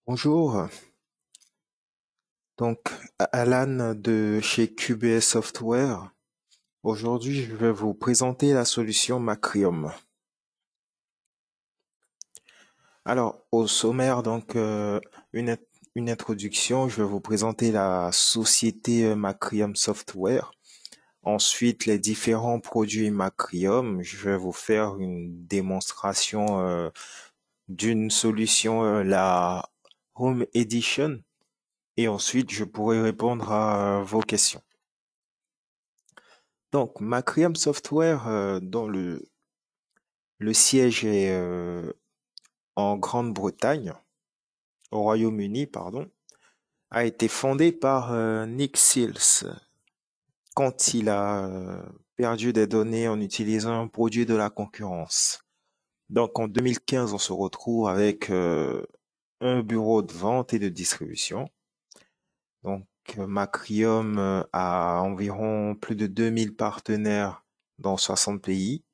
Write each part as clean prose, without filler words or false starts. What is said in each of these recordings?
Bonjour, donc Alan de chez QBS Software. Aujourd'hui, je vais vous présenter la solution Macrium. Alors, au sommaire, une, une introduction. Je vais vous présenter la société Macrium Software. Ensuite, les différents produits Macrium. Je vais vous faire une démonstration d'une solution, la Home Edition. Et ensuite, je pourrai répondre à vos questions. Donc, Macrium Software, dont le siège est en Grande-Bretagne, au Royaume-Uni, pardon, a été fondé par Nick Seals quand il a perdu des données en utilisant un produit de la concurrence. Donc, en 2015, on se retrouve avec un bureau de vente et de distribution. Donc, Macrium a environ plus de 2000 partenaires dans 60 pays,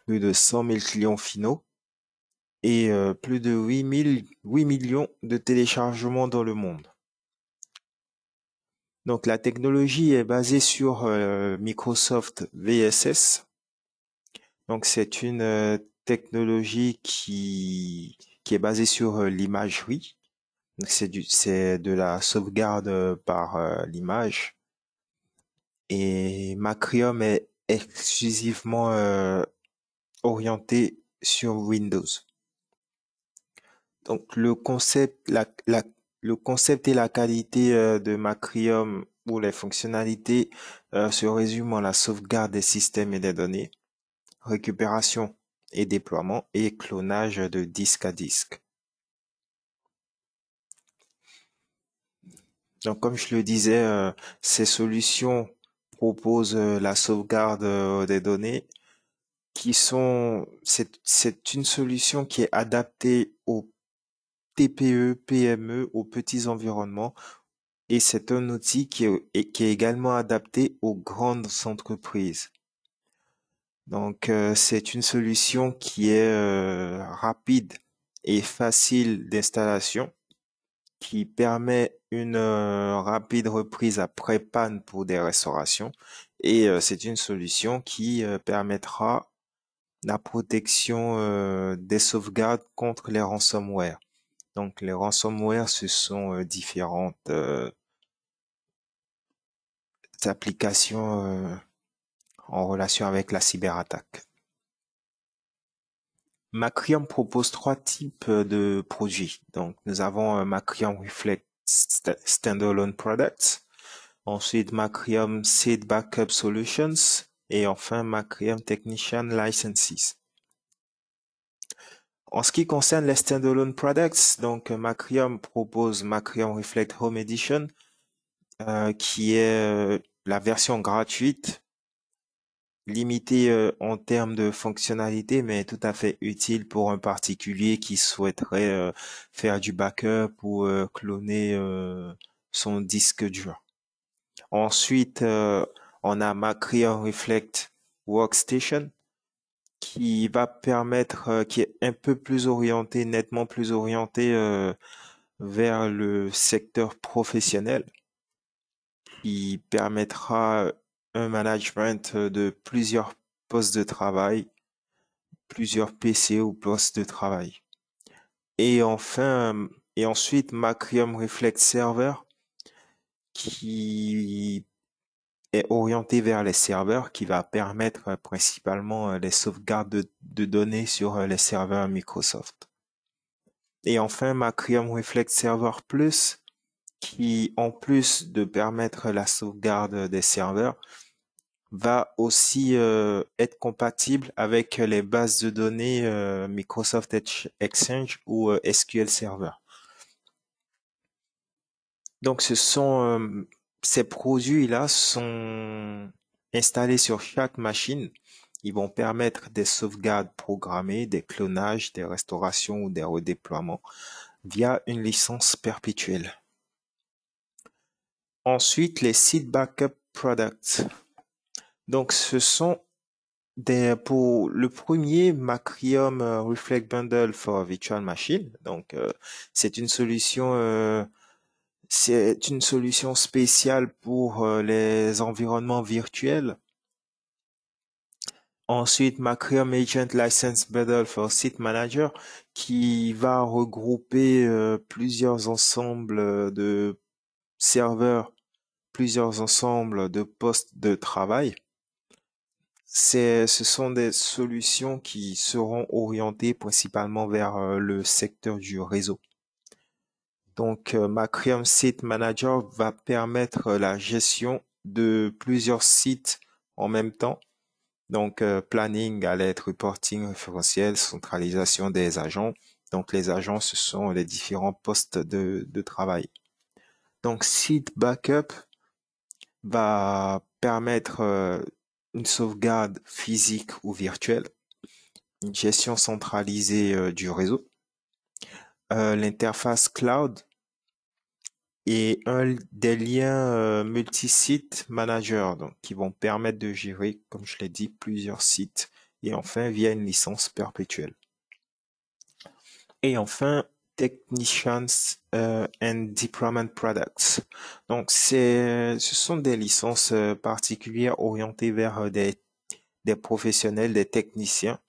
plus de 100 000 clients finaux et plus de 8 millions de téléchargements dans le monde. Donc la technologie est basée sur Microsoft VSS. Donc c'est une technologie qui est basée sur l'imagerie. Donc c'est de la sauvegarde par l'image. Et Macrium est exclusivement orienté sur Windows. Donc le concept et la qualité de Macrium ou les fonctionnalités se résument à la sauvegarde des systèmes et des données, récupération et déploiement et clonage de disque à disque. Donc comme je le disais, ces solutions proposent la sauvegarde des données c'est une solution qui est adaptée aux TPE, PME, aux petits environnements. Et c'est un outil qui est également adapté aux grandes entreprises. Donc, c'est une solution qui est rapide et facile d'installation, qui permet une rapide reprise après panne pour des restaurations. Et c'est une solution qui permettra la protection des sauvegardes contre les ransomware. Donc, les ransomware, ce sont différentes applications en relation avec la cyberattaque. Macrium propose trois types de produits. Donc, nous avons Macrium Reflect Standalone Products, ensuite Macrium Seed Backup Solutions et enfin Macrium Technician Licenses. En ce qui concerne les standalone products, donc Macrium propose Macrium Reflect Home Edition, qui est la version gratuite limité en termes de fonctionnalité, mais tout à fait utile pour un particulier qui souhaiterait faire du backup ou cloner son disque dur. Ensuite, on a Macrium Reflect Workstation qui va permettre, qui est un peu plus orienté, nettement plus orienté vers le secteur professionnel, qui permettra un management de plusieurs postes de travail, plusieurs PC ou postes de travail. Et enfin, et ensuite Macrium Reflect Server qui est orienté vers les serveurs, qui va permettre principalement les sauvegardes de données sur les serveurs Microsoft. Et enfin Macrium Reflect Server Plus qui, en plus de permettre la sauvegarde des serveurs, va aussi être compatible avec les bases de données Microsoft Exchange ou SQL Server. Donc, ces produits-là sont installés sur chaque machine. Ils vont permettre des sauvegardes programmées, des clonages, des restaurations ou des redéploiements via une licence perpétuelle. Ensuite, les Seed Backup Products. Donc, ce sont Pour le premier, Macrium Reflect Bundle for Virtual Machine. Donc, c'est une solution spéciale pour les environnements virtuels. Ensuite, Macrium Agent License Bundle for Site Manager qui va regrouper plusieurs ensembles de serveurs, plusieurs ensembles de postes de travail. Ce sont des solutions qui seront orientées principalement vers le secteur du réseau. Donc, Macrium Site Manager va permettre la gestion de plusieurs sites en même temps. Donc, planning, alert, reporting, référentiel, centralisation des agents. Donc, les agents, ce sont les différents postes de travail. Donc, Site Backup va permettre une sauvegarde physique ou virtuelle, une gestion centralisée du réseau, l'interface cloud et des liens multi-sites manager donc, qui vont permettre de gérer, comme je l'ai dit, plusieurs sites. Et enfin, via une licence perpétuelle. Et enfin, Technicians and Deployment Products. Donc, ce sont des licences particulières orientées vers des professionnels, des techniciens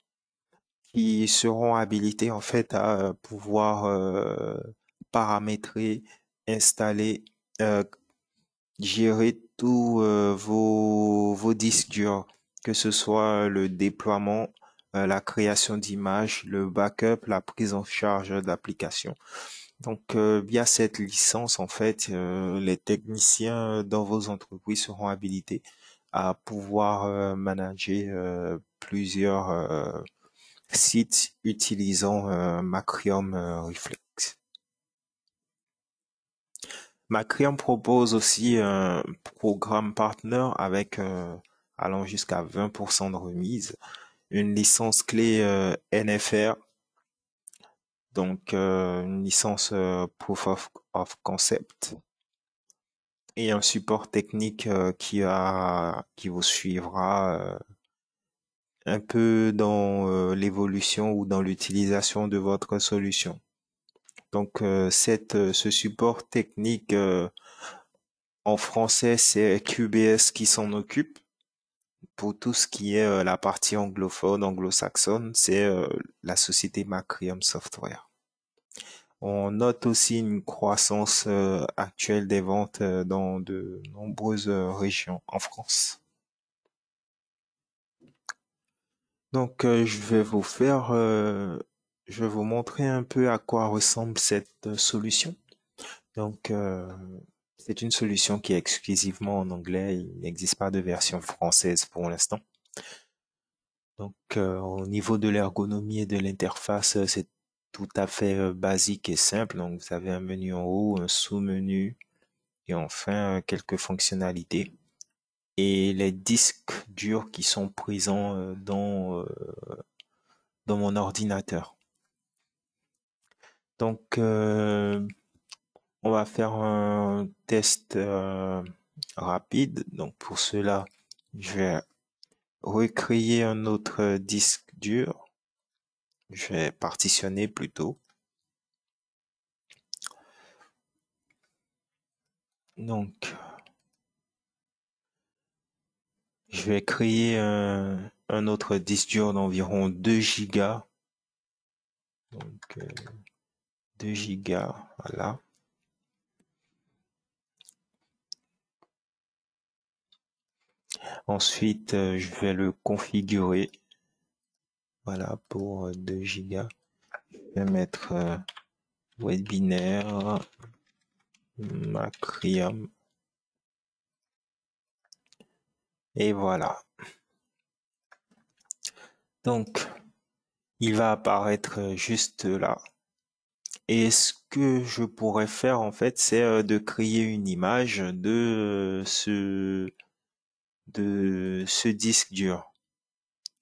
qui seront habilités en fait à pouvoir paramétrer, installer, euh, gérer tous vos disques durs, que ce soit le déploiement, la création d'images, le backup, la prise en charge d'applications. Donc, via cette licence, en fait, les techniciens dans vos entreprises seront habilités à pouvoir manager plusieurs sites utilisant Macrium Reflex. Macrium propose aussi un programme partner avec allant jusqu'à 20% de remise, une licence clé NFR, donc une licence Proof of Concept et un support technique qui vous suivra un peu dans l'évolution ou dans l'utilisation de votre solution. Donc ce support technique en français, c'est QBS qui s'en occupe. Pour tout ce qui est la partie anglophone, anglo-saxonne, c'est la société Macrium Software. On note aussi une croissance actuelle des ventes dans de nombreuses régions en France. Donc, je vais vous montrer un peu à quoi ressemble cette solution. Donc, c'est une solution qui est exclusivement en anglais. Il n'existe pas de version française pour l'instant. Donc, au niveau de l'ergonomie et de l'interface, c'est tout à fait basique et simple. Donc, vous avez un menu en haut, un sous-menu et enfin quelques fonctionnalités. Et les disques durs qui sont présents dans mon ordinateur. Donc, on va faire un test rapide. Donc, pour cela, je vais recréer un autre disque dur. Je vais partitionner plutôt. Donc, je vais créer un autre disque dur d'environ 2 gigas. Donc, 2 gigas, voilà. Ensuite, je vais le configurer. Voilà, pour 2 gigas. Je vais mettre webinaire, Macrium. Et voilà. Donc, il va apparaître juste là. Et ce que je pourrais faire, en fait, c'est de créer une image de ce disque dur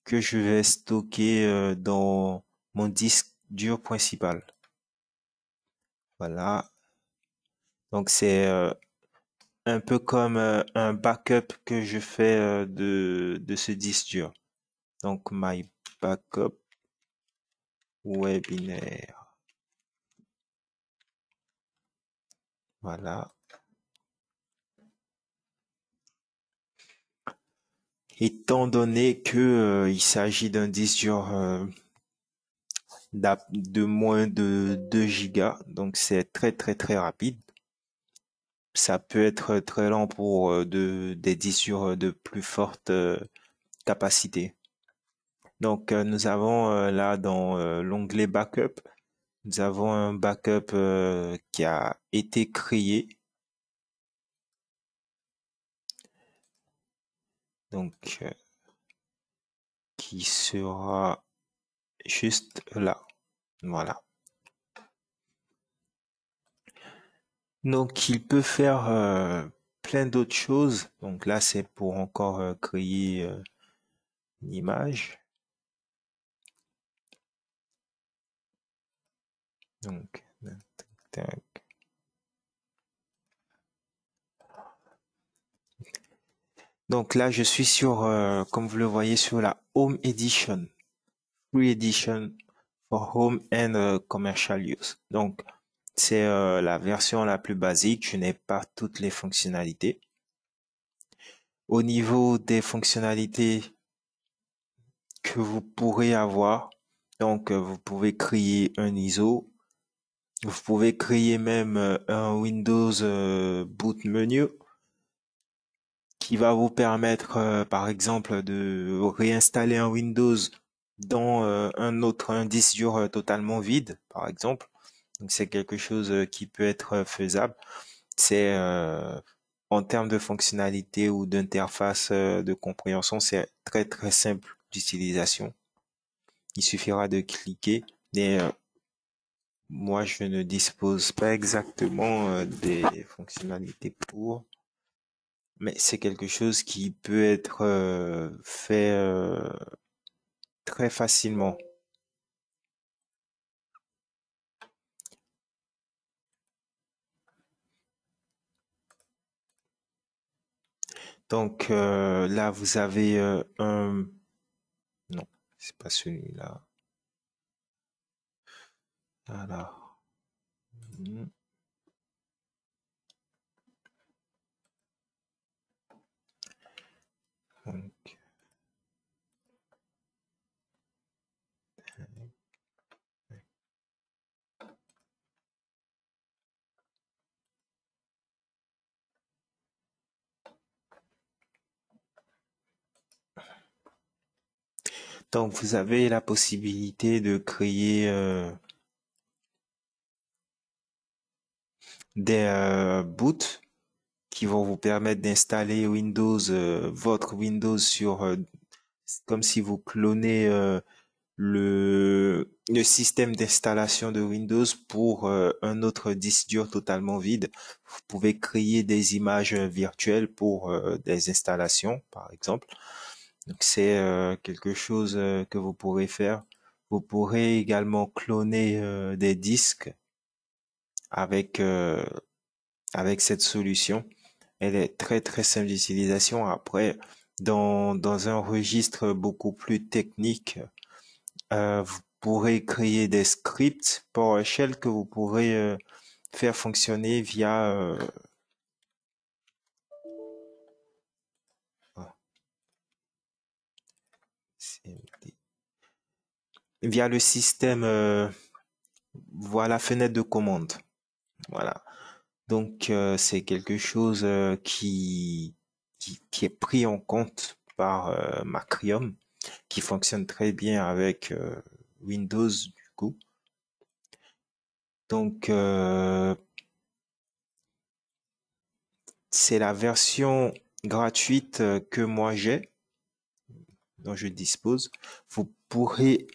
que je vais stocker dans mon disque dur principal. Voilà. Donc, c'est un peu comme un backup que je fais de ce disque dur. Donc, My Backup Webinaire. Voilà. Étant donné que il s'agit d'un disque dur de moins de 2 gigas, donc c'est très rapide. Ça peut être très lent pour des disques durs de plus forte capacité. Donc nous avons là dans l'onglet Backup, nous avons un backup qui a été créé. Donc qui sera juste là. Voilà. Donc, il peut faire plein d'autres choses. Donc là, c'est pour encore créer une image. Donc, tac. Donc là, je suis sur, comme vous le voyez, sur la Home Edition, Free Edition for Home and Commercial Use. Donc, c'est la version la plus basique. Je n'ai pas toutes les fonctionnalités. Au niveau des fonctionnalités que vous pourrez avoir, donc vous pouvez créer un ISO, vous pouvez créer même un Windows Boot Menu qui va vous permettre, par exemple, de réinstaller un Windows dans un disque dur totalement vide, par exemple. Donc c'est quelque chose qui peut être faisable. C'est en termes de fonctionnalité ou d'interface de compréhension, c'est très simple d'utilisation. Il suffira de cliquer. Et moi, je ne dispose pas exactement des fonctionnalités pour, mais c'est quelque chose qui peut être fait très facilement. Donc là, vous avez un... Non, c'est pas celui-là. Alors, hmm, donc, donc, vous avez la possibilité de créer des boots qui vont vous permettre d'installer Windows, votre Windows sur, comme si vous clonez le système d'installation de Windows pour un autre disque dur totalement vide. Vous pouvez créer des images virtuelles pour des installations, par exemple. Donc c'est quelque chose que vous pourrez faire. Vous pourrez également cloner des disques avec avec cette solution. Elle est très simple d'utilisation. Après, dans un registre beaucoup plus technique, vous pourrez créer des scripts PowerShell que vous pourrez faire fonctionner via ah, via le système voilà fenêtre de commande. Voilà. Donc c'est quelque chose qui est pris en compte par Macrium, qui fonctionne très bien avec Windows du coup. Donc c'est la version gratuite que moi j'ai, dont je dispose. Vous pourrez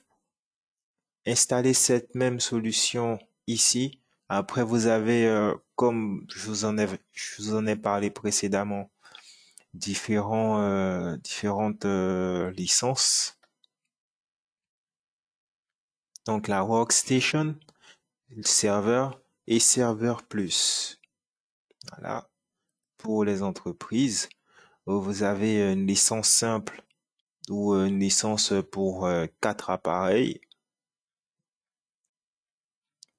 installer cette même solution ici. Après, vous avez, comme je vous en ai parlé précédemment, différentes licences. Donc la Workstation, le serveur et serveur plus. Voilà. Pour les entreprises, vous avez une licence simple ou une licence pour 4 appareils,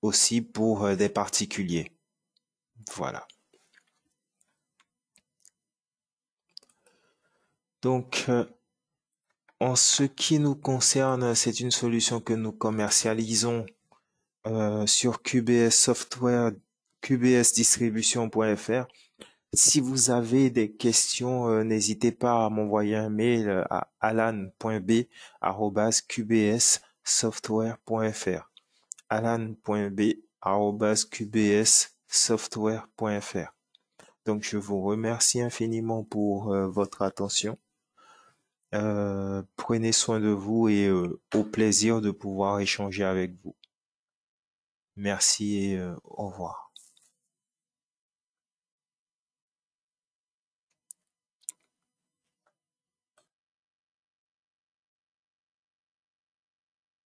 aussi pour des particuliers. Voilà. Donc, en ce qui nous concerne, c'est une solution que nous commercialisons sur QBS Software, qbsdistribution.fr. Si vous avez des questions, n'hésitez pas à m'envoyer un mail à alan.b@qbssoftware.fr. alan.b@qbssoftware.fr. Donc, je vous remercie infiniment pour votre attention. Prenez soin de vous et au plaisir de pouvoir échanger avec vous. Merci et au revoir.